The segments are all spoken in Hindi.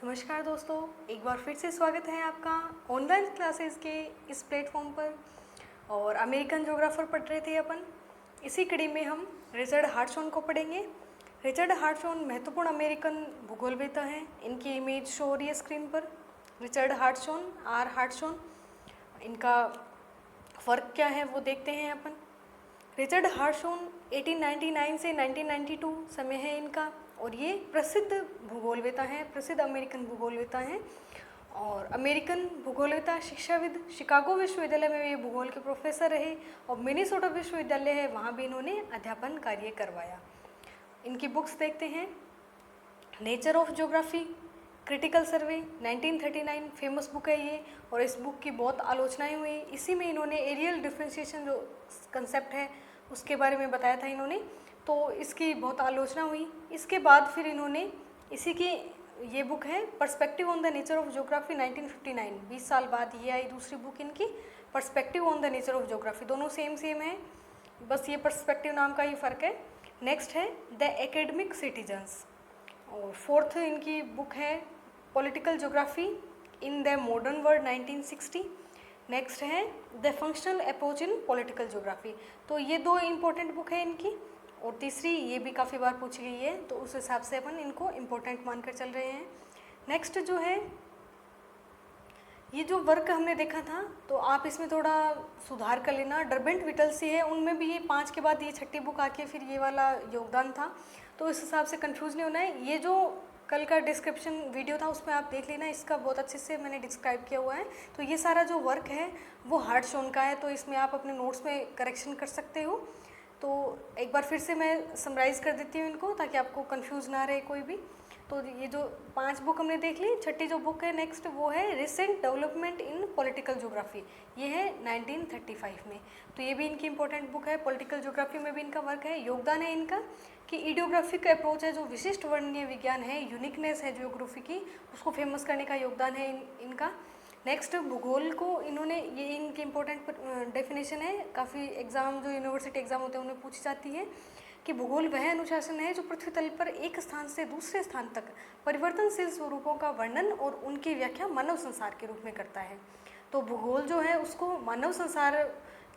नमस्कार दोस्तों, एक बार फिर से स्वागत है आपका ऑनलाइन क्लासेस के इस प्लेटफॉर्म पर। और अमेरिकन ज्योग्राफर पढ़ रहे थे अपन। इसी कड़ी में हम रिचर्ड हार्टसॉन को पढ़ेंगे। रिचर्ड हार्टसॉन महत्वपूर्ण अमेरिकन भूगोलवेत्ता हैं। इनकी इमेज शो हो रही है स्क्रीन पर। Richard Hartshorne, R Hartshorne. इनका फ़र्क क्या है वो देखते हैं अपन। रिचर्ड हार्टसॉन 1899 से 1992 समय है इनका, और ये प्रसिद्ध भूगोलवेत्ता हैं, प्रसिद्ध अमेरिकन भूगोलवेत्ता हैं। और अमेरिकन भूगोलवेत्ता, शिक्षाविद, शिकागो विश्वविद्यालय में ये भूगोल के प्रोफेसर रहे, और मिनेसोटा विश्वविद्यालय है वहाँ भी इन्होंने अध्यापन कार्य करवाया। इनकी बुक्स देखते हैं। Nature of geography, critical survey 1939 famous book है ये, और इस बुक की बहुत आलोचनाएं हुई। इसी में इन्होंने एरियल डिफ्रेंशिएशन जो कंसेप्ट है उसके बारे में बताया था इन्होंने, तो इसकी बहुत आलोचना हुई। इसके बाद फिर इन्होंने इसी की ये बुक है perspective on the nature of geography 1959, 20 साल बाद ये आई दूसरी बुक इनकी, perspective on the nature of geography. दोनों सेम है, बस ये पर्सपेक्टिव नाम का ही फ़र्क है। नेक्स्ट है द एकेडमिक सिटीजन्स, और फोर्थ इनकी बुक है political geography in the modern world 1960। Next है the functional approach in political geography. तो ये दो इम्पोर्टेंट बुक है इनकी, और तीसरी ये भी काफ़ी बार पूछी गई है, तो उस हिसाब से अपन इनको इम्पोर्टेंट मानकर चल रहे हैं। नेक्स्ट जो है ये जो वर्क हमने देखा था, तो आप इसमें थोड़ा सुधार कर लेना। डर्बेंट विटलसी है, उनमें भी ये 5 के बाद ये छठी बुक आके फिर ये वाला योगदान था, तो इस हिसाब से कंफ्यूज नहीं होना है। ये जो कल का डिस्क्रिप्शन वीडियो था उसमें आप देख लेना, इसका बहुत अच्छे से मैंने डिस्क्राइब किया हुआ है। तो ये सारा जो वर्क है वो हार्टसॉन का है, तो इसमें आप अपने नोट्स में करेक्शन कर सकते हो। तो एक बार फिर से मैं समराइज़ कर देती हूँ इनको, ताकि आपको कंफ्यूज ना रहे कोई भी। तो ये जो 5 बुक हमने देख ली, छठी जो बुक है नेक्स्ट वो है recent development in political geography, ये है 1935 में। तो ये भी इनकी इंपॉर्टेंट बुक है। पॉलिटिकल ज्योग्राफी में भी इनका वर्क है, योगदान है इनका कि इडियोग्राफिक अप्रोच है, जो विशिष्ट वर्णनीय विज्ञान है, यूनिकनेस है ज्योग्राफी की, उसको फेमस करने का योगदान है इनका। नेक्स्ट भूगोल को इन्होंने, ये इनकी इंपॉर्टेंट डेफिनेशन है, काफ़ी एग्ज़ाम जो यूनिवर्सिटी एग्ज़ाम होते हैं उनमें पूछी जाती है कि भूगोल वह अनुशासन है जो पृथ्वी तल पर एक स्थान से दूसरे स्थान तक परिवर्तनशील स्वरूपों का वर्णन और उनकी व्याख्या मानव संसार के रूप में करता है। तो भूगोल जो है उसको मानव संसार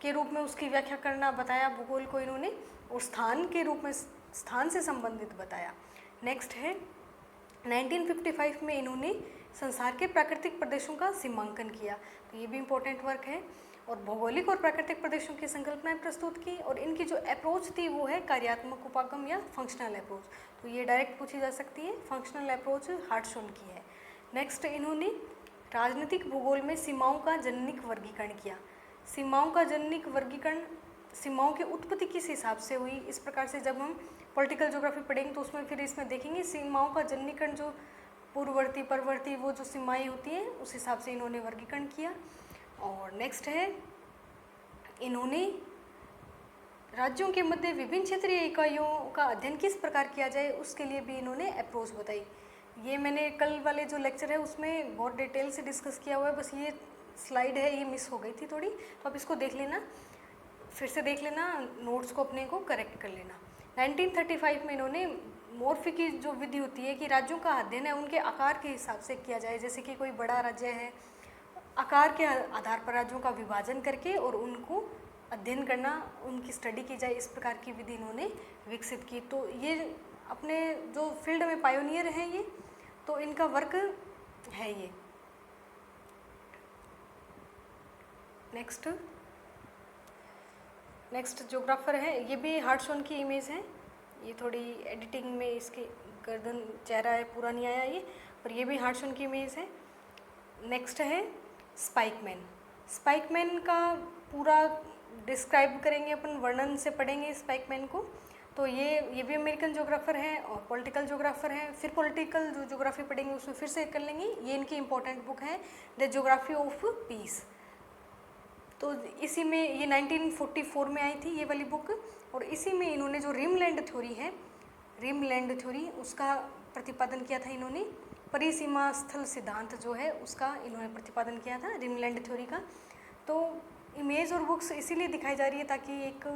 के रूप में उसकी व्याख्या करना बताया भूगोल को इन्होंने, और स्थान के रूप में स्थान से संबंधित बताया। नेक्स्ट है 1955 में इन्होंने संसार के प्राकृतिक प्रदेशों का सीमांकन किया, तो ये भी इम्पोर्टेंट वर्क है। और भौगोलिक और प्राकृतिक प्रदेशों की संकल्पनाएं प्रस्तुत की, और इनकी जो अप्रोच थी वो है कार्यात्मक उपागम या फंक्शनल अप्रोच। तो ये डायरेक्ट पूछी जा सकती है, फंक्शनल अप्रोच हार्टसॉन की है। नेक्स्ट इन्होंने राजनीतिक भूगोल में सीमाओं का जननिक वर्गीकरण किया। सीमाओं का जननिक वर्गीकरण सीमाओं की उत्पत्ति किस हिसाब से हुई, इस प्रकार से जब हम पॉलिटिकल ज्योग्राफी पढ़ेंगे तो उसमें फिर इसमें देखेंगे सीमाओं का जननीकरण, जो पूर्ववर्ती परवर्ती वो जो सीमाएं होती हैं उस हिसाब से इन्होंने वर्गीकरण किया। और नेक्स्ट है इन्होंने राज्यों के मध्य विभिन्न क्षेत्रीय इकाइयों का अध्ययन किस प्रकार किया जाए उसके लिए भी इन्होंने अप्रोच बताई। ये मैंने कल वाले जो लेक्चर है उसमें बहुत डिटेल से डिस्कस किया हुआ है, बस ये स्लाइड है ये मिस हो गई थी थोड़ी, तो आप इसको देख लेना, फिर से देख लेना, नोट्स को अपने को करेक्ट कर लेना। 1935 में इन्होंने मॉर्फी की जो विधि होती है कि राज्यों का अध्ययन है उनके आकार के हिसाब से किया जाए, जैसे कि कोई बड़ा राज्य है, आकार के आधार पर राज्यों का विभाजन करके और उनको अध्ययन करना, उनकी स्टडी की जाए, इस प्रकार की विधि इन्होंने विकसित की। तो ये अपने जो फील्ड में पायोनियर हैं ये, तो इनका वर्क है ये। नेक्स्ट ज्योग्राफर है, ये भी हार्टसॉन की इमेज है, ये थोड़ी एडिटिंग में इसके गर्दन चेहरा है पूरा नहीं आया ये, पर ये भी हार्टसॉन की इमेज है। नेक्स्ट है स्पाइकमैन। स्पाइकमैन का पूरा डिस्क्राइब करेंगे अपन, वर्णन से पढ़ेंगे स्पाइकमैन को। तो ये भी अमेरिकन ज्योग्राफर है और पॉलिटिकल ज्योग्राफर है। फिर पॉलिटिकल जो ज्योग्राफी पढ़ेंगे उसमें फिर से कर लेंगे। ये इनकी इंपॉर्टेंट बुक है द ज्योग्राफी ऑफ पीस। तो इसी में ये 1944 में आई थी ये वाली बुक, और इसी में इन्होंने जो रिमलैंड थ्योरी है, रिमलैंड थ्योरी उसका प्रतिपादन किया था इन्होंने। परिसीमा स्थल सिद्धांत जो है उसका इन्होंने प्रतिपादन किया था रिमलैंड थ्योरी का। तो इमेज और बुक्स इसीलिए दिखाई जा रही है ताकि एक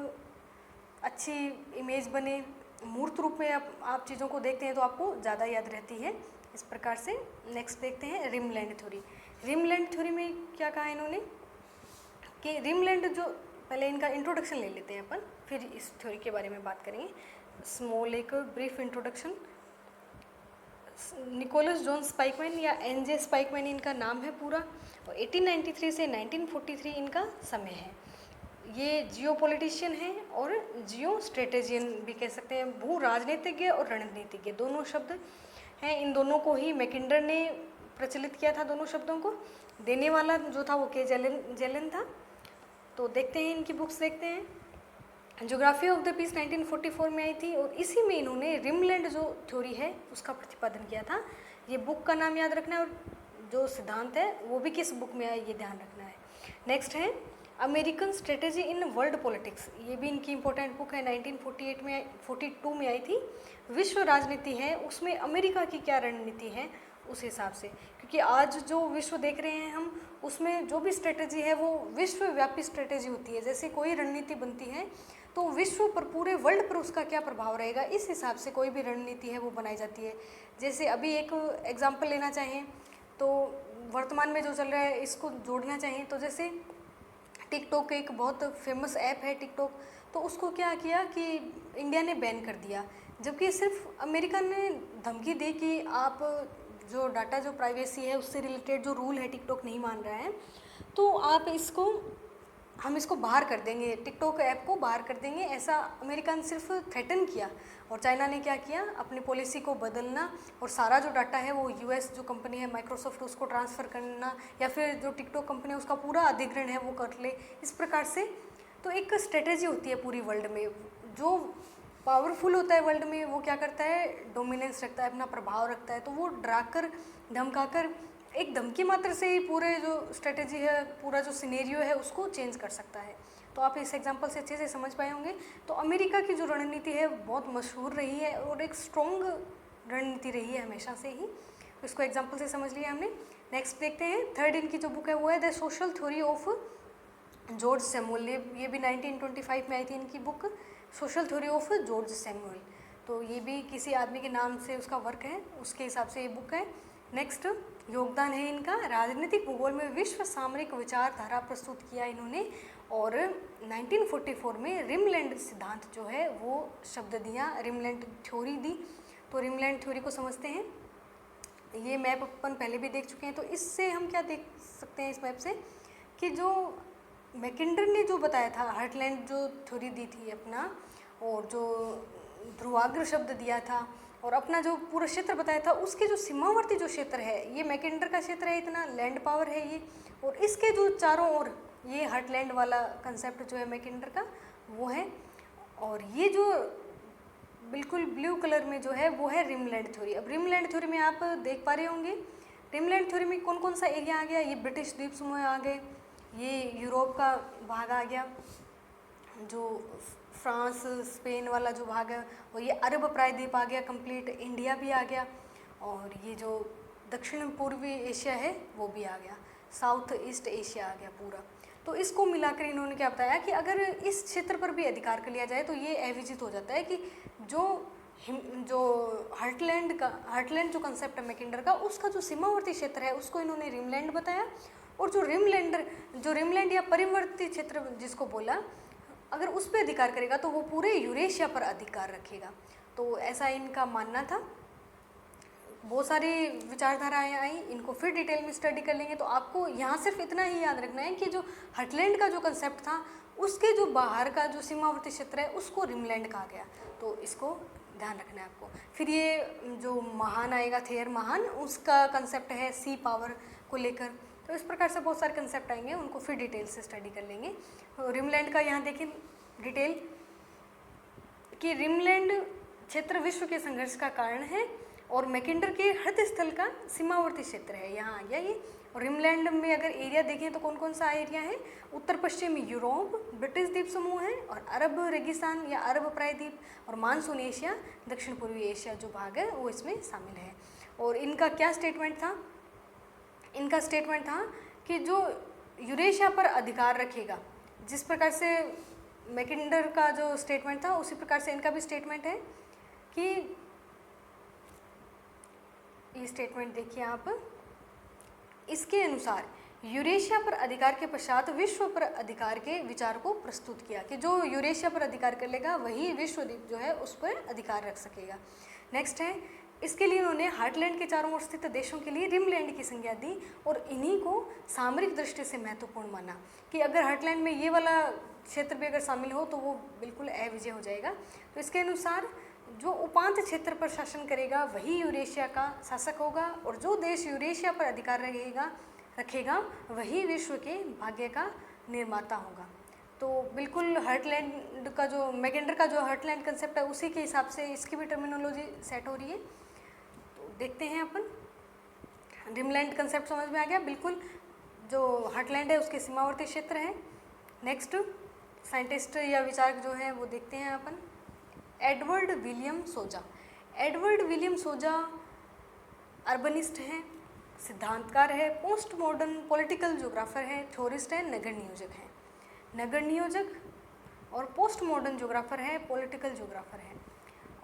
अच्छी इमेज बने, मूर्त रूप में आप चीज़ों को देखते हैं तो आपको ज़्यादा याद रहती है। इस प्रकार से नेक्स्ट देखते हैं रिमलैंड थ्योरी। रिमलैंड थ्योरी में क्या कहा इन्होंने कि रिमलैंड जो, पहले इनका इंट्रोडक्शन ले लेते हैं अपन, फिर इस थ्योरी के बारे में बात करेंगे। स्मॉल एक brief introduction. Nicholas John Spykman या एनजे स्पाइकमैन इनका नाम है पूरा, और 1893 से 1943 इनका समय है। ये जियो पॉलिटिशियन हैं और जियो स्ट्रेटेजियन भी कह सकते हैं, भू राजनीतिज्ञ और रणनीतिज्ञ दोनों शब्द हैं। इन दोनों को ही मैकिंडर ने प्रचलित किया था, दोनों शब्दों को। देने वाला जो था वो के जेलन था। तो देखते हैं इनकी बुक्स, देखते हैं। ज्योग्राफी ऑफ द पीस 1944 में आई थी, और इसी में इन्होंने रिमलैंड जो थ्योरी है उसका प्रतिपादन किया था। ये बुक का नाम याद रखना है, और जो सिद्धांत है वो भी किस बुक में आया ये ध्यान रखना है। नेक्स्ट है American strategy in world politics, ये भी इनकी इंपॉर्टेंट बुक है, 1942 में आई थी। विश्व राजनीति है, उसमें अमेरिका की क्या रणनीति है उस हिसाब से, क्योंकि आज जो विश्व देख रहे हैं हम, उसमें जो भी स्ट्रेटेजी है वो विश्वव्यापी स्ट्रेटेजी होती है। जैसे कोई रणनीति बनती है तो विश्व पर, पूरे वर्ल्ड पर उसका क्या प्रभाव रहेगा, इस हिसाब से कोई भी रणनीति है वो बनाई जाती है। जैसे अभी एक एग्जाम्पल लेना चाहें तो वर्तमान में जो चल रहा है इसको जोड़ना चाहिए, तो जैसे टिकटॉक एक बहुत फेमस ऐप है टिकटॉक, तो उसको क्या किया कि इंडिया ने बैन कर दिया, जबकि सिर्फ अमेरिका ने धमकी दी कि आप जो डाटा, जो प्राइवेसी है उससे रिलेटेड जो रूल है टिकटॉक नहीं मान रहा है, तो आप इसको, हम इसको बाहर कर देंगे, टिकटॉक ऐप को बाहर कर देंगे, ऐसा अमेरिका ने सिर्फ थ्रेटन किया। और चाइना ने क्या किया, अपनी पॉलिसी को बदलना और सारा जो डाटा है वो यूएस जो कंपनी है माइक्रोसॉफ्ट उसको ट्रांसफ़र करना, या फिर जो टिकटॉक कंपनी है उसका पूरा अधिग्रहण है वो कर ले, इस प्रकार से। तो एक स्ट्रेटेजी होती है पूरी वर्ल्ड में, जो पावरफुल होता है वर्ल्ड में वो क्या करता है, डोमिनेंस रखता है, अपना प्रभाव रखता है, तो वो डराकर धमकाकर एक धमकी मात्र से ही पूरे जो स्ट्रेटेजी है, पूरा जो सिनेरियो है उसको चेंज कर सकता है। तो आप इस एग्जांपल से अच्छे से समझ पाए होंगे। तो अमेरिका की जो रणनीति है बहुत मशहूर रही है और एक स्ट्रॉन्ग रणनीति रही है हमेशा से ही। इसको एग्जांपल से समझ लिया हमने। नेक्स्ट देखते हैं, थर्ड इनकी जो बुक है वो है the social theory of George Samuel. ये भी 1925 में आई थी इनकी book, social theory of George Samuel. तो ये भी किसी आदमी के नाम से उसका वर्क है, उसके हिसाब से ये बुक है। नेक्स्ट योगदान है इनका, राजनीतिक भूगोल में विश्व सामरिक विचारधारा प्रस्तुत किया इन्होंने, और 1944 में रिमलैंड सिद्धांत जो है वो शब्द दिया, रिमलैंड थ्योरी दी। तो रिमलैंड थ्योरी को समझते हैं। ये मैप अपन पहले भी देख चुके हैं, तो इससे हम क्या देख सकते हैं इस मैप से कि जो मैकिंडर ने जो बताया था, हार्टलैंड जो थ्योरी दी थी अपना, और जो ध्रुवाग्र शब्द दिया था, और अपना जो पूरा क्षेत्र बताया था, उसके जो सीमावर्ती जो क्षेत्र है, ये मैकिंडर का क्षेत्र है, इतना लैंड पावर है ये, और इसके जो चारों ओर ये हार्टलैंड वाला कंसेप्ट जो है मैकिंडर का वो है। और ये जो बिल्कुल ब्लू कलर में जो है वो है रिमलैंड थ्योरी। अब रिमलैंड थ्योरी में आप देख पा रहे होंगे, रिमलैंड थ्योरी में कौन कौन सा एरिया आ गया, ये ब्रिटिश द्वीप समूह आ गए, ये यूरोप का भाग आ गया, जो फ्रांस स्पेन वाला जो भाग है, और ये अरब प्रायद्वीप आ गया कंप्लीट, इंडिया भी आ गया, और ये जो दक्षिण पूर्वी एशिया है वो भी आ गया, साउथ ईस्ट एशिया आ गया पूरा। तो इसको मिलाकर इन्होंने क्या बताया कि अगर इस क्षेत्र पर भी अधिकार कर लिया जाए तो ये अविजित हो जाता है कि जो हार्टलैंड जो कंसेप्ट है मैकिंडर का, उसका जो सीमावर्ती क्षेत्र है उसको इन्होंने रिमलैंड बताया, और जो रिमलैंड या परिवर्ती क्षेत्र जिसको बोला, अगर उस पर अधिकार करेगा तो वो पूरे यूरेशिया पर अधिकार रखेगा। तो ऐसा इनका मानना था। बहुत सारी विचारधाराएं आई, इनको फिर डिटेल में स्टडी कर लेंगे। तो आपको यहाँ सिर्फ इतना ही याद रखना है कि जो हार्टलैंड का जो कंसेप्ट था, उसके जो बाहर का जो सीमावर्ती क्षेत्र है उसको रिमलैंड कहा गया। तो इसको ध्यान रखना है आपको। फिर ये जो महान आएगा, थेयर महान, उसका कंसेप्ट है सी पावर को लेकर। तो इस प्रकार से बहुत सारे कंसेप्ट आएंगे, उनको फिर डिटेल से स्टडी कर लेंगे। रिमलैंड का यहाँ देखिए डिटेल कि रिमलैंड क्षेत्र विश्व के संघर्ष का कारण है, और मैकिंडर के हृदय स्थल का सीमावर्ती क्षेत्र है, यहाँ आ गया ये। और रिमलैंड में अगर एरिया देखें तो कौन कौन सा एरिया है, उत्तर पश्चिमी यूरोप, ब्रिटिश द्वीप समूह है, और अरब रेगिस्तान या अरब प्रायद्वीप, और मानसून एशिया, दक्षिण पूर्वी एशिया जो भाग है वो इसमें शामिल है। और इनका क्या स्टेटमेंट था, इनका स्टेटमेंट था कि जो यूरेशिया पर अधिकार रखेगा, जिस प्रकार से मैकिंडर का जो स्टेटमेंट था उसी प्रकार से इनका भी स्टेटमेंट है कि ये स्टेटमेंट देखिए आप, इसके अनुसार यूरेशिया पर अधिकार के पश्चात विश्व पर अधिकार के विचार को प्रस्तुत किया कि जो यूरेशिया पर अधिकार कर लेगा वही विश्व द्वीप जो है उस पर अधिकार रख सकेगा। नेक्स्ट है, इसके लिए उन्होंने हार्टलैंड के चारों ओर स्थित देशों के लिए रिमलैंड की संज्ञा दी और इन्हीं को सामरिक दृष्टि से महत्वपूर्ण माना कि अगर हार्टलैंड में ये वाला क्षेत्र भी अगर शामिल हो तो वो बिल्कुल अविजय हो जाएगा। तो इसके अनुसार जो उपांत क्षेत्र पर शासन करेगा वही यूरेशिया का शासक होगा और जो देश यूरेशिया पर अधिकार रखेगा वही विश्व के भाग्य का निर्माता होगा। तो बिल्कुल हार्टलैंड का जो मैगेंडर का जो हार्टलैंड कंसेप्ट है उसी के हिसाब से इसकी भी टर्मिनोलॉजी सेट हो रही है। तो देखते हैं अपन, रिमलैंड कंसेप्ट समझ में आ गया, बिल्कुल जो हार्टलैंड है उसके सीमावर्ती क्षेत्र है। नेक्स्ट साइंटिस्ट या विचारक जो है वो देखते हैं अपन, एडवर्ड विलियम सोजा। एडवर्ड विलियम सोजा अर्बनिस्ट हैं, सिद्धांतकार है, पोस्ट मॉडर्न पॉलिटिकल ज्योग्राफर है, थ्योरिस्ट है, नगर नियोजक है। नगर नियोजक और पोस्ट मॉडर्न ज्योग्राफर है, पॉलिटिकल ज्योग्राफर है।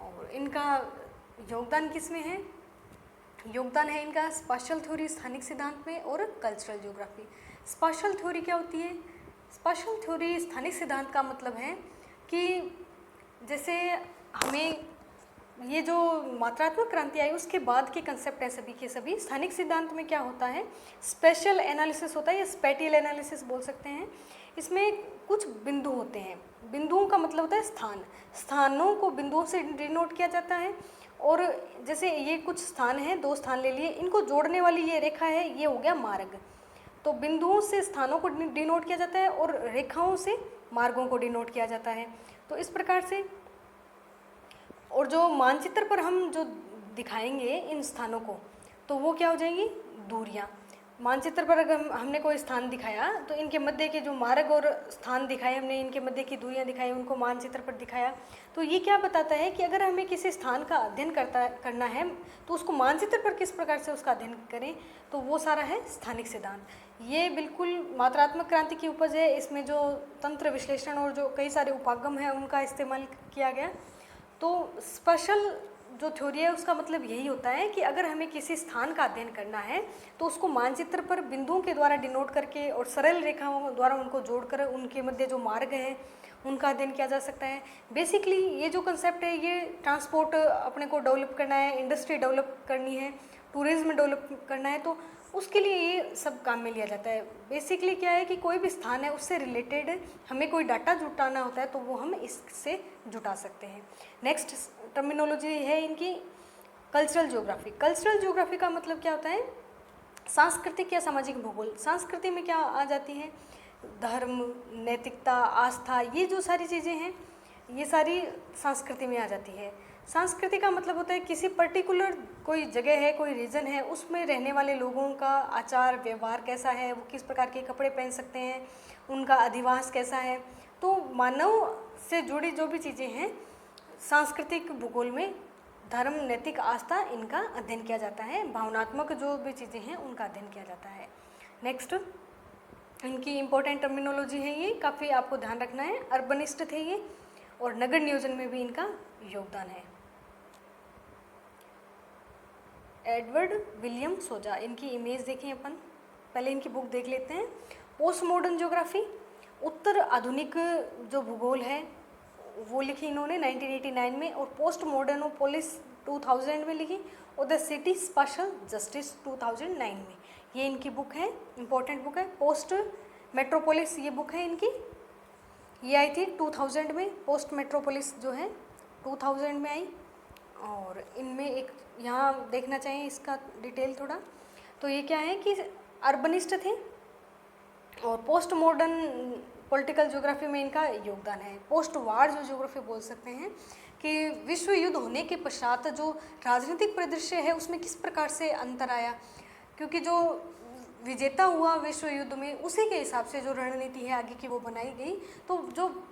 और इनका योगदान किस में है? योगदान है इनका स्पाशियल थ्योरी स्थानिक सिद्धांत में और कल्चरल ज्योग्राफी। स्पाशियल थ्योरी क्या होती है? स्पाशियल थ्योरी स्थानिक सिद्धांत का मतलब है कि जैसे हमें ये जो मात्रात्मक क्रांति आई उसके बाद के कंसेप्ट है सभी के सभी। स्थानिक सिद्धांत में क्या होता है? स्पेशल एनालिसिस होता है या स्पेटियल एनालिसिस बोल सकते हैं। इसमें कुछ बिंदु होते हैं, बिंदुओं का मतलब होता है स्थान, स्थानों को बिंदुओं से डिनोट किया जाता है। और जैसे ये कुछ स्थान हैं, 2 स्थान ले लिए, इनको जोड़ने वाली ये रेखा है, ये हो गया मार्ग। तो बिंदुओं से स्थानों को डिनोट किया जाता है और रेखाओं से मार्गों को डिनोट किया जाता है। तो इस प्रकार से, और जो मानचित्र पर हम जो दिखाएंगे इन स्थानों को तो वो क्या हो जाएंगी? दूरियां। मानचित्र पर अगर हमने कोई स्थान दिखाया तो इनके मध्य के जो मार्ग और स्थान दिखाए हमने, इनके मध्य की दूरियां दिखाई, उनको मानचित्र पर दिखाया। तो ये क्या बताता है कि अगर हमें किसी स्थान का अध्ययन करना है तो उसको मानचित्र पर किस प्रकार से उसका अध्ययन करें, तो वो सारा है स्थानिक सिद्धांत। ये बिल्कुल मात्रात्मक क्रांति की उपज है। इसमें जो तंत्र विश्लेषण और जो कई सारे उपागम हैं उनका इस्तेमाल किया गया। तो स्पेशल जो थ्योरी है उसका मतलब यही होता है कि अगर हमें किसी स्थान का अध्ययन करना है तो उसको मानचित्र पर बिंदुओं के द्वारा डिनोट करके और सरल रेखाओं द्वारा उनको जोड़कर उनके मध्य जो मार्ग है उनका अध्ययन किया जा सकता है। बेसिकली ये जो कंसेप्ट है ये ट्रांसपोर्ट अपने को डेवलप करना है, इंडस्ट्री डेवलप करनी है, टूरिज्म डेवलप करना है, तो उसके लिए ये सब काम में लिया जाता है। बेसिकली क्या है कि कोई भी स्थान है उससे रिलेटेड हमें कोई डाटा जुटाना होता है तो वो हम इससे जुटा सकते हैं। नेक्स्ट टर्मिनोलॉजी है इनकी कल्चरल ज्योग्राफी। कल्चरल ज्योग्राफी का मतलब क्या होता है? सांस्कृतिक या सामाजिक भूगोल। संस्कृति में क्या आ जाती है? धर्म, नैतिकता, आस्था, ये जो सारी चीज़ें हैं ये सारी संस्कृति में आ जाती है। संस्कृति का मतलब होता है किसी पर्टिकुलर कोई जगह है, कोई रीजन है, उसमें रहने वाले लोगों का आचार व्यवहार कैसा है, वो किस प्रकार के कपड़े पहन सकते हैं, उनका अधिवास कैसा है। तो मानव से जुड़ी जो भी चीज़ें हैं सांस्कृतिक भूगोल में धर्म, नैतिक, आस्था, इनका अध्ययन किया जाता है। भावनात्मक जो भी चीज़ें हैं उनका अध्ययन किया जाता है। नेक्स्ट इनकी इम्पोर्टेंट टर्मिनोलॉजी है, ये काफ़ी आपको ध्यान रखना है। अर्बनिस्ट थे ये और नगर नियोजन में भी इनका योगदान है। एडवर्ड विलियम सोजा, इनकी इमेज देखें अपन, पहले इनकी बुक देख लेते हैं। पोस्ट मॉडर्न ज्योग्राफी, उत्तर आधुनिक जो भूगोल है वो लिखी इन्होंने 1989 में, और पोस्ट मॉडर्नोपोलिस 2000 में लिखी, और द सिटी स्पेशल जस्टिस 2009 में। ये इनकी बुक है, इम्पोर्टेंट बुक है। पोस्ट मेट्रोपोलिस ये बुक है इनकी, ये आई थी 2000 में। पोस्ट मेट्रोपोलिस जो है 2000 में आई। और इनमें एक यहाँ देखना चाहिए इसका डिटेल थोड़ा, तो ये क्या है कि अर्बनिस्ट थे और पोस्ट मॉडर्न पॉलिटिकल ज्योग्राफी में इनका योगदान है। पोस्ट वार जो ज्योग्राफी बोल सकते हैं कि विश्व युद्ध होने के पश्चात जो राजनीतिक परिदृश्य है उसमें किस प्रकार से अंतर आया, क्योंकि जो विजेता हुआ विश्व युद्ध में उसी के हिसाब से जो रणनीति है आगे की वो बनाई गई। तो जो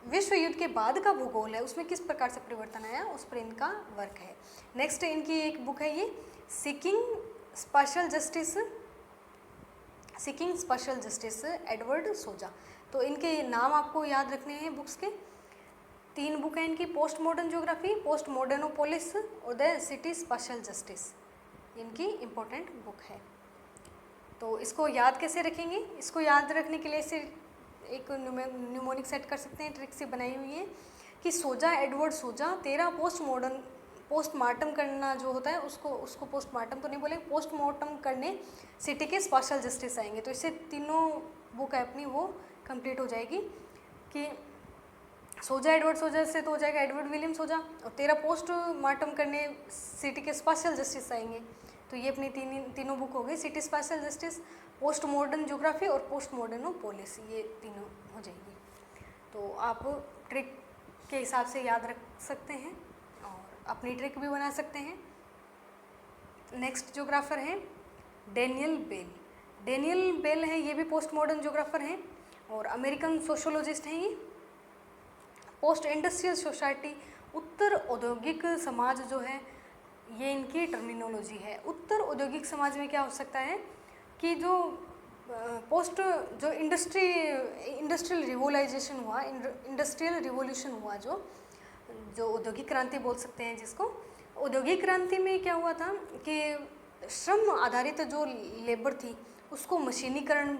विश्व युद्ध के बाद का भूगोल है उसमें किस प्रकार से परिवर्तन आया उस पर इनका वर्क है। नेक्स्ट इनकी एक बुक है ये सीकिंग स्पेशल जस्टिस एडवर्ड सोजा। तो इनके नाम आपको याद रखने हैं बुक्स के। 3 बुक है इनकी, पोस्ट मॉडर्न ज्योग्राफी, पोस्ट मॉडर्नोपोलिस और द सिटी स्पेशल जस्टिस, इनकी इम्पोर्टेंट बुक है। तो इसको याद कैसे रखेंगे? इसको याद रखने के लिए इसे एक न्यूमोनिक सेट कर सकते हैं, ट्रिक से बनाई हुई है कि सोजा, एडवर्ड सोजा, तेरा पोस्टमार्टम करना जो होता है उसको पोस्टमार्टम तो नहीं बोलेंगे, पोस्टमार्टम करने सिटी के स्पेशल जस्टिस आएंगे। तो इससे तीनों बुक है अपनी वो कंप्लीट हो जाएगी कि सोजा एडवर्ड सोजा से तो हो जाएगा एडवर्ड विलियम सोजा, और तेरा पोस्टमार्टम करने सिटी के स्पेशल जस्टिस आएंगे। तो ये अपनी तीनों बुक हो गई, city special justice, post modern geography और पोस्ट मॉडर्नोपोलिस, ये तीनों हो जाएगी। तो आप ट्रिक के हिसाब से याद रख सकते हैं और अपनी ट्रिक भी बना सकते हैं। नेक्स्ट ज्योग्राफर हैं डेनियल बेल। डेनियल बेल है, ये भी पोस्ट मॉडर्न ज्योग्राफर हैं और अमेरिकन सोशोलॉजिस्ट हैं। ये पोस्ट इंडस्ट्रियल सोसाइटी, उत्तर औद्योगिक समाज जो है, ये इनकी टर्मिनोलॉजी है। उत्तर औद्योगिक समाज में क्या हो सकता है कि जो इंडस्ट्रियल रिवोलाइजेशन हुआ, इंडस्ट्रियल रिवोल्यूशन हुआ, जो औद्योगिक क्रांति बोल सकते हैं जिसको, औद्योगिक क्रांति में क्या हुआ था कि श्रम आधारित जो लेबर थी उसको मशीनीकरण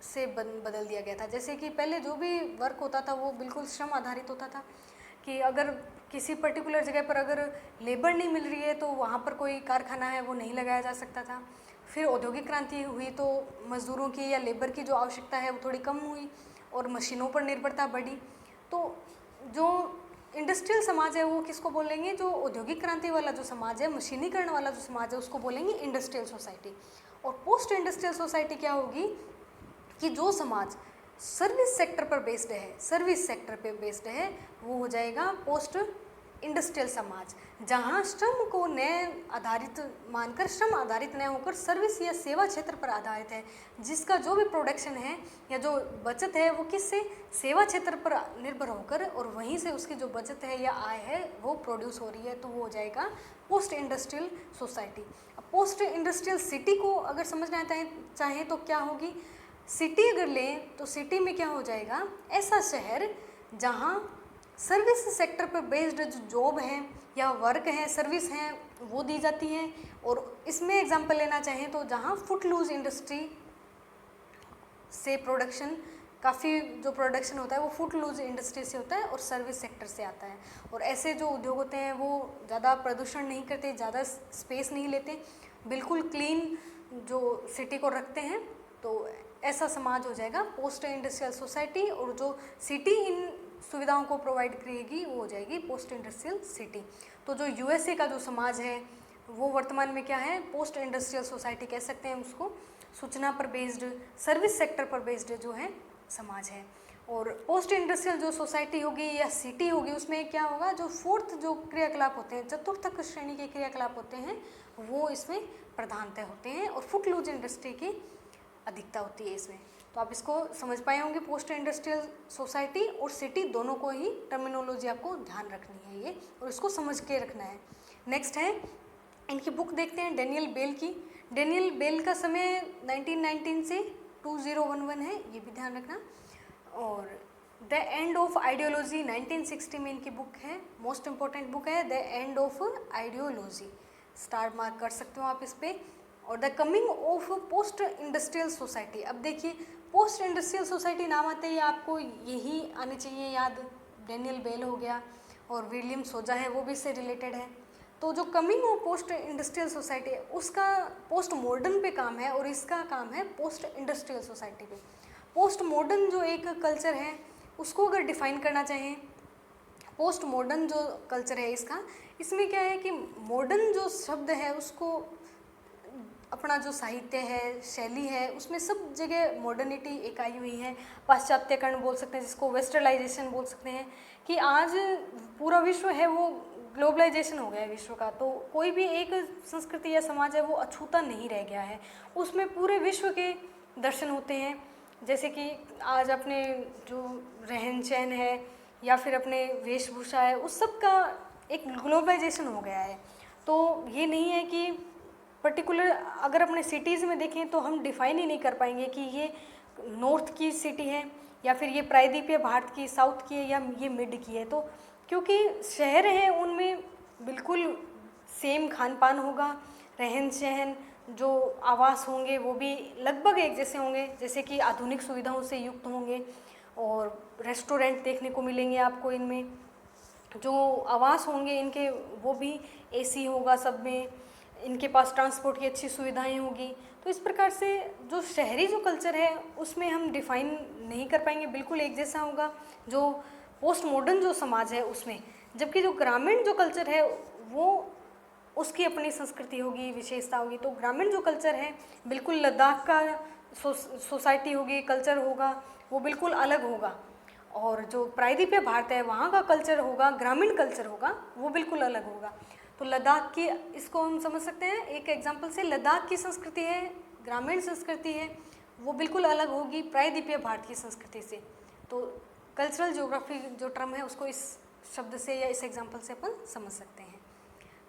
से बदल दिया गया था। जैसे कि पहले जो भी वर्क होता था वो बिल्कुल श्रम आधारित होता था कि अगर किसी पर्टिकुलर जगह पर अगर लेबर नहीं मिल रही है तो वहाँ पर कोई कारखाना है वो नहीं लगाया जा सकता था। फिर औद्योगिक क्रांति हुई तो मज़दूरों की या लेबर की जो आवश्यकता है वो थोड़ी कम हुई और मशीनों पर निर्भरता बढ़ी। तो जो इंडस्ट्रियल समाज है वो किसको बोलेंगे? जो औद्योगिक क्रांति वाला जो समाज है, मशीनीकरण वाला जो समाज है, उसको बोलेंगे इंडस्ट्रियल सोसाइटी। और पोस्ट इंडस्ट्रियल सोसाइटी क्या होगी कि जो समाज सर्विस सेक्टर पर बेस्ड है, सर्विस सेक्टर पे बेस्ड है, वो हो जाएगा पोस्ट इंडस्ट्रियल समाज, जहाँ श्रम को नए आधारित मानकर, श्रम आधारित न होकर सर्विस या सेवा क्षेत्र पर आधारित है, जिसका जो भी प्रोडक्शन है या जो बचत है वो किससे, सेवा क्षेत्र पर निर्भर होकर, और वहीं से उसकी जो बचत है या आय है वो प्रोड्यूस हो रही है, तो वो हो जाएगा पोस्ट इंडस्ट्रियल सोसाइटी। अब पोस्ट इंडस्ट्रियल सिटी को अगर समझना चाहें तो क्या होगी? सिटी अगर लें तो सिटी में क्या हो जाएगा? ऐसा शहर जहाँ सर्विस सेक्टर पर बेस्ड जो जॉब है या वर्क है, सर्विस हैं, वो दी जाती है। और इसमें एग्जांपल लेना चाहें तो जहाँ फुटलूज इंडस्ट्री से प्रोडक्शन, काफ़ी जो प्रोडक्शन होता है वो फुटलूज इंडस्ट्री से होता है और सर्विस सेक्टर से आता है। और ऐसे जो उद्योग होते हैं वो ज़्यादा प्रदूषण नहीं करते, ज़्यादा स्पेस नहीं लेते, बिल्कुल क्लीन जो सिटी को रखते हैं। तो ऐसा समाज हो जाएगा पोस्ट इंडस्ट्रियल सोसाइटी, और जो सिटी इन सुविधाओं को प्रोवाइड करेगी वो हो जाएगी पोस्ट इंडस्ट्रियल सिटी। तो जो यूएसए का जो समाज है वो वर्तमान में क्या है? पोस्ट इंडस्ट्रियल सोसाइटी कह सकते हैं उसको। सूचना पर बेस्ड, सर्विस सेक्टर पर बेस्ड जो है समाज है। और पोस्ट इंडस्ट्रियल जो सोसाइटी होगी या सिटी होगी उसमें क्या होगा? जो फोर्थ जो क्रियाकलाप होते हैं, चतुर्थ श्रेणी के क्रियाकलाप होते हैं, वो इसमें प्रधानतः होते हैं और फुटलूज इंडस्ट्री की अधिकता होती है इसमें। तो आप इसको समझ पाए होंगे, पोस्ट इंडस्ट्रियल सोसाइटी और सिटी दोनों को ही टर्मिनोलॉजी आपको ध्यान रखनी है ये, और इसको समझ के रखना है। नेक्स्ट है, इनकी बुक देखते हैं डेनियल बेल की। डेनियल बेल का समय 1919 से 2011 है, ये भी ध्यान रखना। और द एंड ऑफ आइडियोलॉजी 1960 में इनकी बुक है, मोस्ट इंपॉर्टेंट बुक है the end of ideology, star mark कर सकते हो आप इस पर। और the coming of post industrial society. अब देखिए, पोस्ट इंडस्ट्रियल सोसाइटी नाम आते ही आपको यही आने चाहिए याद, डेनियल बेल हो गया और विलियम सोजा है वो भी इससे रिलेटेड है। तो जो coming of post industrial society है उसका पोस्ट मॉडर्न पे काम है और इसका काम है पोस्ट इंडस्ट्रियल सोसाइटी पे। पोस्ट मॉडर्न जो एक कल्चर है उसको अगर डिफाइन करना चाहें, पोस्ट मॉडर्न जो कल्चर है इसका, इसमें क्या है कि मॉडर्न जो शब्द है उसको अपना जो साहित्य है, शैली है, उसमें सब जगह मॉडर्निटी एक आई हुई है। पाश्चात्यकरण बोल सकते हैं जिसको, वेस्टर्लाइजेशन बोल सकते हैं, कि आज पूरा विश्व है वो ग्लोबलाइजेशन हो गया है विश्व का। तो कोई भी एक संस्कृति या समाज है वो अछूता नहीं रह गया है, उसमें पूरे विश्व के दर्शन होते हैं। जैसे कि आज अपने जो रहन सहन है या फिर अपने वेशभूषा है, उस सब का एक ग्लोबलाइजेशन हो गया है। तो ये नहीं है कि पर्टिकुलर, अगर अपने सिटीज़ में देखें तो हम डिफाइन ही नहीं कर पाएंगे कि ये नॉर्थ की सिटी है या फिर ये प्रायद्वीपीय भारत की, साउथ की है या ये मिड की है। तो क्योंकि शहर हैं उनमें बिल्कुल सेम खान पान होगा, रहन सहन, जो आवास होंगे वो भी लगभग एक जैसे होंगे, जैसे कि आधुनिक सुविधाओं से युक्त होंगे, और रेस्टोरेंट देखने को मिलेंगे आपको इनमें। जो आवास होंगे इनके वो भी एसी होगा सब में, इनके पास ट्रांसपोर्ट की अच्छी सुविधाएं होगी। तो इस प्रकार से जो शहरी जो कल्चर है उसमें हम डिफाइन नहीं कर पाएंगे, बिल्कुल एक जैसा होगा जो पोस्ट मॉडर्न जो समाज है उसमें। जबकि जो ग्रामीण जो कल्चर है वो उसकी अपनी संस्कृति होगी, विशेषता होगी। तो ग्रामीण जो कल्चर है बिल्कुल लद्दाख का सोसाइटी होगी, कल्चर होगा, वो बिल्कुल अलग होगा। और जो प्रायद्वीपीय भारत है वहाँ का कल्चर होगा, ग्रामीण कल्चर होगा, वो बिल्कुल अलग होगा। तो लद्दाख की, इसको हम समझ सकते हैं एक एग्जांपल से, लद्दाख की संस्कृति है, ग्रामीण संस्कृति है, वो बिल्कुल अलग होगी प्रायद्वीपीय भारत की संस्कृति से। तो कल्चरल ज्योग्राफी जो टर्म है उसको इस शब्द से या इस एग्जांपल से अपन समझ सकते हैं।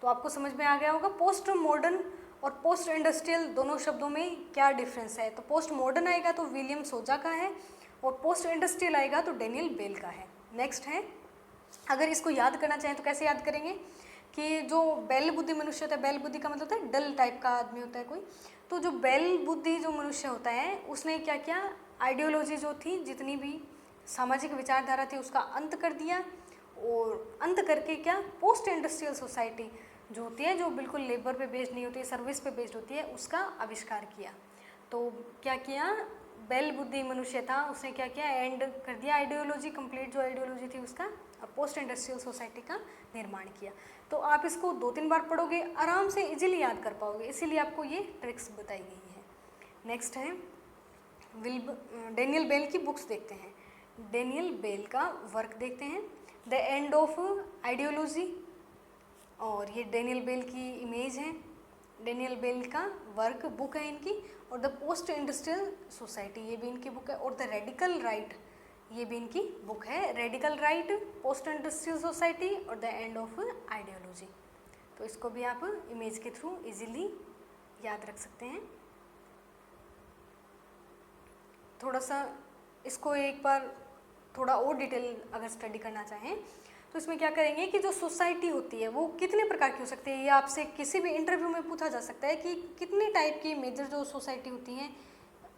तो आपको समझ में आ गया होगा पोस्ट मॉडर्न और पोस्ट इंडस्ट्रियल दोनों शब्दों में क्या डिफरेंस है। तो पोस्ट मॉडर्न आएगा तो विलियम सोजा का है, और पोस्ट इंडस्ट्रियल आएगा तो डेनियल बेल का है। नेक्स्ट है, अगर इसको याद करना चाहें तो कैसे याद करेंगे कि जो बैल बुद्धि मनुष्य होता है, बैल बुद्धि का मतलब होता है डल टाइप का आदमी होता है कोई, तो जो बैल बुद्धि जो मनुष्य होता है उसने क्या किया, आइडियोलॉजी जो थी, जितनी भी सामाजिक विचारधारा थी उसका अंत कर दिया, और अंत करके क्या, पोस्ट इंडस्ट्रियल सोसाइटी जो होती है, जो बिल्कुल लेबर पे बेस्ड नहीं होती है, सर्विस पे बेस्ड होती है, उसका आविष्कार किया। तो क्या किया, बैल बुद्धि मनुष्य था उसने क्या किया, एंड कर दिया आइडियोलॉजी, कंप्लीट जो आइडियोलॉजी थी उसका, और पोस्ट इंडस्ट्रियल सोसाइटी का निर्माण किया। तो आप इसको 2-3 बार पढ़ोगे आराम से इजीली याद कर पाओगे, इसीलिए आपको ये ट्रिक्स बताई गई है। नेक्स्ट है डेनियल बेल की बुक्स देखते हैं। डेनियल बेल का वर्क देखते हैं, द एंड ऑफ आइडियोलॉजी, और ये डेनियल बेल की इमेज है, डेनियल बेल का वर्क बुक है इनकी, और द पोस्ट इंडस्ट्रियल सोसाइटी ये भी इनकी बुक है, और द रेडिकल राइट ये भी इनकी बुक है, radical right, post industrial society और द एंड ऑफ आइडियोलॉजी। तो इसको भी आप इमेज के थ्रू इजीली याद रख सकते हैं। थोड़ा सा इसको एक बार थोड़ा और डिटेल अगर स्टडी करना चाहें तो इसमें क्या करेंगे कि जो सोसाइटी होती है वो कितने प्रकार की हो सकती है, ये आपसे किसी भी इंटरव्यू में पूछा जा सकता है कि कितनी टाइप की मेजर जो सोसाइटी होती हैं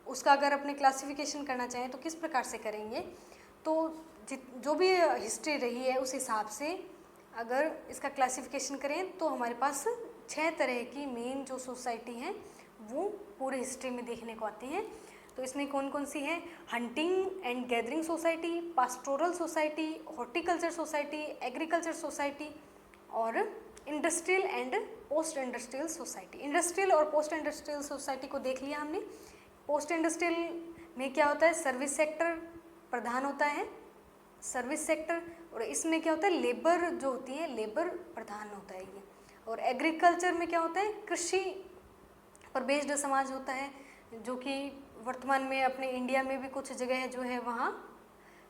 उसका अगर अपने क्लासिफिकेशन करना चाहें तो किस प्रकार से करेंगे। तो जो भी हिस्ट्री रही है उस हिसाब से अगर इसका क्लासिफिकेशन करें तो हमारे पास 6 तरह की मेन जो सोसाइटी हैं वो पूरे हिस्ट्री में देखने को आती हैं। तो इसमें कौन कौन सी है, hunting and gathering society, pastoral society, horticulture society, agriculture society, और industrial and post industrial society. Industrial और पोस्ट इंडस्ट्रियल सोसाइटी को देख लिया हमने। पोस्ट इंडस्ट्रियल में क्या होता है, सर्विस सेक्टर प्रधान होता है, सर्विस सेक्टर, और इसमें क्या होता है, लेबर जो होती है लेबर प्रधान होता है ये। और एग्रीकल्चर में क्या होता है, कृषि पर बेस्ड समाज होता है, जो कि वर्तमान में अपने इंडिया में भी कुछ जगह जो है वहाँ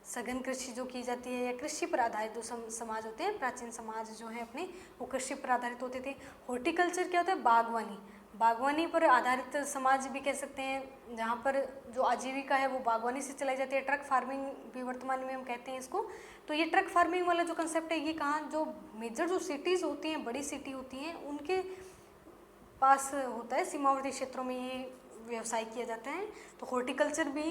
सघन कृषि जो की जाती है, या कृषि पर आधारित जो समाज होते हैं, प्राचीन समाज जो है अपने वो कृषि पर आधारित होते थे। हॉर्टिकल्चर क्या होता है, बागवानी, बागवानी पर आधारित समाज भी कह सकते हैं, जहाँ पर जो आजीविका है वो बागवानी से चलाई जाती है। ट्रक फार्मिंग भी वर्तमान में हम कहते हैं इसको। तो ये ट्रक फार्मिंग वाला जो कंसेप्ट है ये कहाँ, जो मेजर जो सिटीज़ होती हैं, बड़ी सिटी होती हैं, उनके पास होता है, सीमावर्ती क्षेत्रों में ये व्यवसाय किया जाता है। तो हॉर्टिकल्चर भी,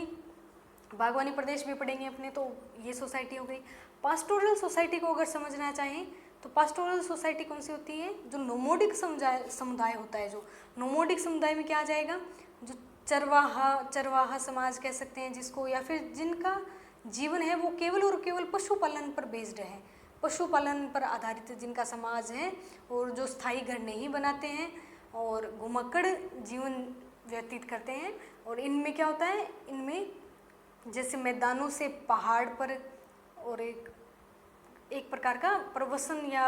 बागवानी प्रदेश भी पड़ेंगे अपने, तो ये सोसाइटी हो गई। पास्टोरल सोसाइटी को अगर समझना चाहें तो पास्टोरल सोसाइटी कौन सी होती है, जो नोमोडिक समुदाय होता है, जो नोमोडिक समुदाय में क्या आ जाएगा, जो चरवाहा समाज कह सकते हैं जिसको, या फिर जिनका जीवन है वो केवल और केवल पशुपालन पर बेस्ड है, पशुपालन पर आधारित जिनका समाज है, और जो स्थायी घर नहीं बनाते हैं और घुमक्कड़ जीवन व्यतीत करते हैं। और इनमें क्या होता है, इनमें जैसे मैदानों से पहाड़ पर, और एक प्रकार का प्रवसन या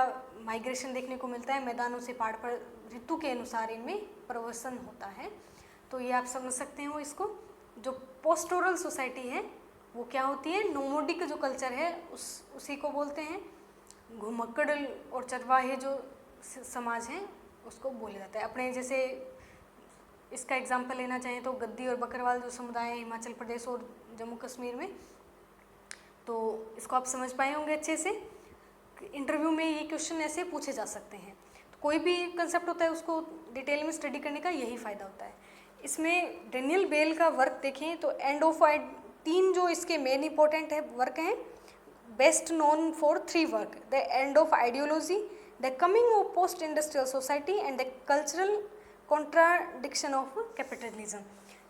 माइग्रेशन देखने को मिलता है, मैदानों से पहाड़ पर ऋतु के अनुसार इनमें प्रवसन होता है। तो ये आप समझ सकते हो इसको। जो पोस्टोरल सोसाइटी है वो क्या होती है, नोमोडिक जो कल्चर है उसी को बोलते हैं। घुमक्कड़ और चरवाहे जो समाज हैं उसको बोला जाता है। अपने जैसे इसका एग्जाम्पल लेना चाहें तो गद्दी और बकरवाल जो समुदाय है हिमाचल प्रदेश और जम्मू कश्मीर में, तो इसको आप समझ पाए होंगे अच्छे से। इंटरव्यू में ये क्वेश्चन ऐसे पूछे जा सकते हैं। तो कोई भी कंसेप्ट होता है उसको डिटेल में स्टडी करने का यही फ़ायदा होता है। इसमें डेनियल बेल का वर्क देखें तो एंड ऑफ 3 जो इसके मेन इंपॉर्टेंट है वर्क हैं, best known for 3 work, the end of ideology, the coming of post industrial society and the cultural contradiction of capitalism.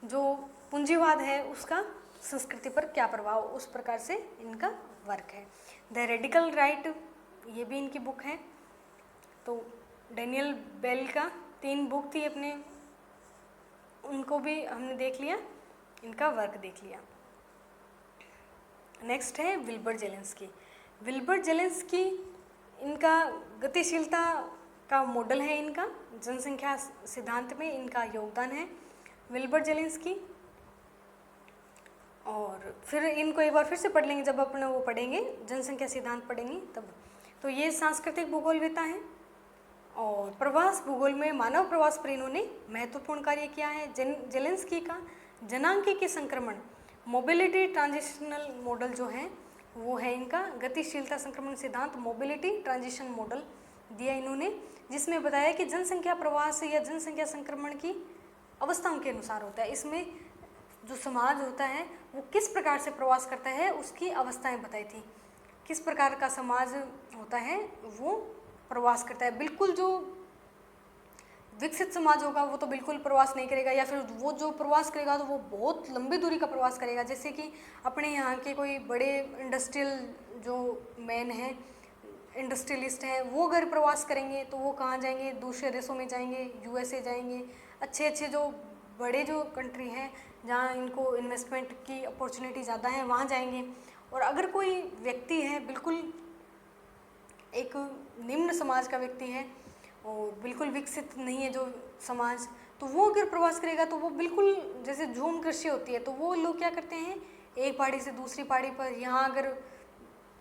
जो पूंजीवाद है उसका संस्कृति पर क्या प्रभाव, उस प्रकार से इनका वर्क है। द रेडिकल राइट, ये भी इनकी बुक है। तो डेनियल बेल का 3 बुक थी अपने, उनको भी हमने देख लिया, इनका वर्क देख लिया। नेक्स्ट है विल्बर जेलेंस्की। विल्बर जेलेंस्की इनका गतिशीलता का मॉडल है, इनका जनसंख्या सिद्धांत में इनका योगदान है विल्बर जेलेंस्की। और फिर इनको एक बार फिर से पढ़ लेंगे जब अपने वो पढ़ेंगे जनसंख्या सिद्धांत पढ़ेंगे तब। तो ये सांस्कृतिक भूगोलवेता है। और प्रवास भूगोल में मानव प्रवास पर इन्होंने महत्वपूर्ण कार्य किया है। जेलेंस्की का जनांकीय संक्रमण मोबिलिटी ट्रांजिशनल मॉडल जो है वो है इनका गतिशीलता संक्रमण सिद्धांत, मोबिलिटी ट्रांजिशन मॉडल दिया इन्होंने, जिसमें बताया कि जनसंख्या प्रवास या जनसंख्या संक्रमण की अवस्थाओं के अनुसार होता है। इसमें जो समाज होता है वो किस प्रकार से प्रवास करता है उसकी अवस्थाएं बताई थी। किस प्रकार का समाज होता है वो प्रवास करता है। बिल्कुल जो विकसित समाज होगा वो तो बिल्कुल प्रवास नहीं करेगा, या फिर वो जो प्रवास करेगा तो वो बहुत लंबी दूरी का प्रवास करेगा। जैसे कि अपने यहाँ के कोई बड़े इंडस्ट्रियल जो मैन हैं, इंडस्ट्रियलिस्ट हैं, वो अगर प्रवास करेंगे तो वो कहाँ जाएंगे, दूसरे देशों में जाएंगे, यूएसए जाएंगे, अच्छे अच्छे जो बड़े जो कंट्री हैं जहाँ इनको इन्वेस्टमेंट की अपॉर्चुनिटी ज़्यादा है वहाँ जाएंगे। और अगर कोई व्यक्ति है बिल्कुल एक निम्न समाज का व्यक्ति है और बिल्कुल विकसित नहीं है जो समाज, तो वो अगर प्रवास करेगा तो वो बिल्कुल जैसे झूम कृषि होती है तो वो लोग क्या करते हैं, एक पहाड़ी से दूसरी पहाड़ी पर, यहाँ अगर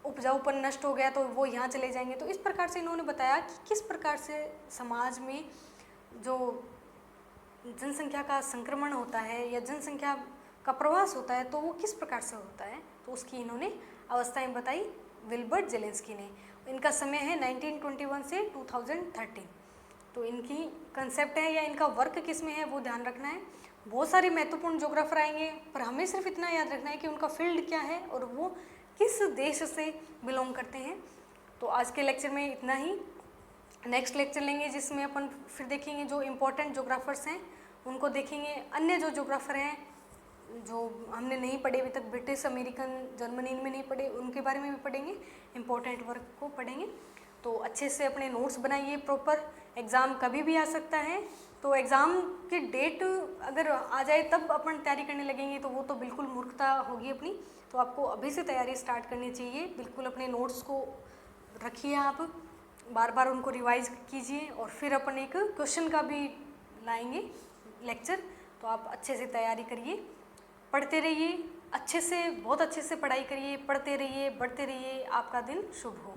उपजाऊपन नष्ट हो गया तो वो यहाँ चले जाएंगे। तो इस प्रकार से इन्होंने बताया कि किस प्रकार से समाज में जो जनसंख्या का संक्रमण होता है या जनसंख्या का प्रवास होता है तो वो किस प्रकार से होता है, तो उसकी इन्होंने अवस्थाएं बताई विल्बर जेलेंस्की ने। इनका समय है 1921 से 2013। तो इनकी कंसेप्ट है या इनका वर्क किस में है वो ध्यान रखना है। बहुत सारे महत्वपूर्ण ज्योग्राफर आएंगे पर हमें सिर्फ इतना याद रखना है कि उनका फील्ड क्या है और वो किस देश से बिलोंग करते हैं। तो आज के लेक्चर में इतना ही। नेक्स्ट लेक्चर लेंगे जिसमें अपन फिर देखेंगे जो इम्पोर्टेंट ज्योग्राफर्स हैं उनको देखेंगे, अन्य जो ज्योग्राफर हैं जो हमने नहीं पढ़े अभी तक, ब्रिटिश, अमेरिकन, जर्मनी इनमें नहीं पढ़े, उनके बारे में भी पढ़ेंगे, इम्पोर्टेंट वर्क को पढ़ेंगे। तो अच्छे से अपने नोट्स बनाइए प्रॉपर, एग्ज़ाम कभी भी आ सकता है। तो एग्ज़ाम की डेट अगर आ जाए तब अपन तैयारी करने लगेंगे तो वो तो बिल्कुल मूर्खता होगी अपनी। तो आपको अभी से तैयारी स्टार्ट करनी चाहिए। बिल्कुल अपने नोट्स को रखिए, आप बार बार उनको रिवाइज कीजिए और फिर अपन एक क्वेश्चन का भी लाएंगे लेक्चर। तो आप अच्छे से तैयारी करिए, पढ़ते रहिए, अच्छे से, बहुत अच्छे से पढ़ाई करिए, पढ़ते रहिए, बढ़ते रहिए। आपका दिन शुभ हो।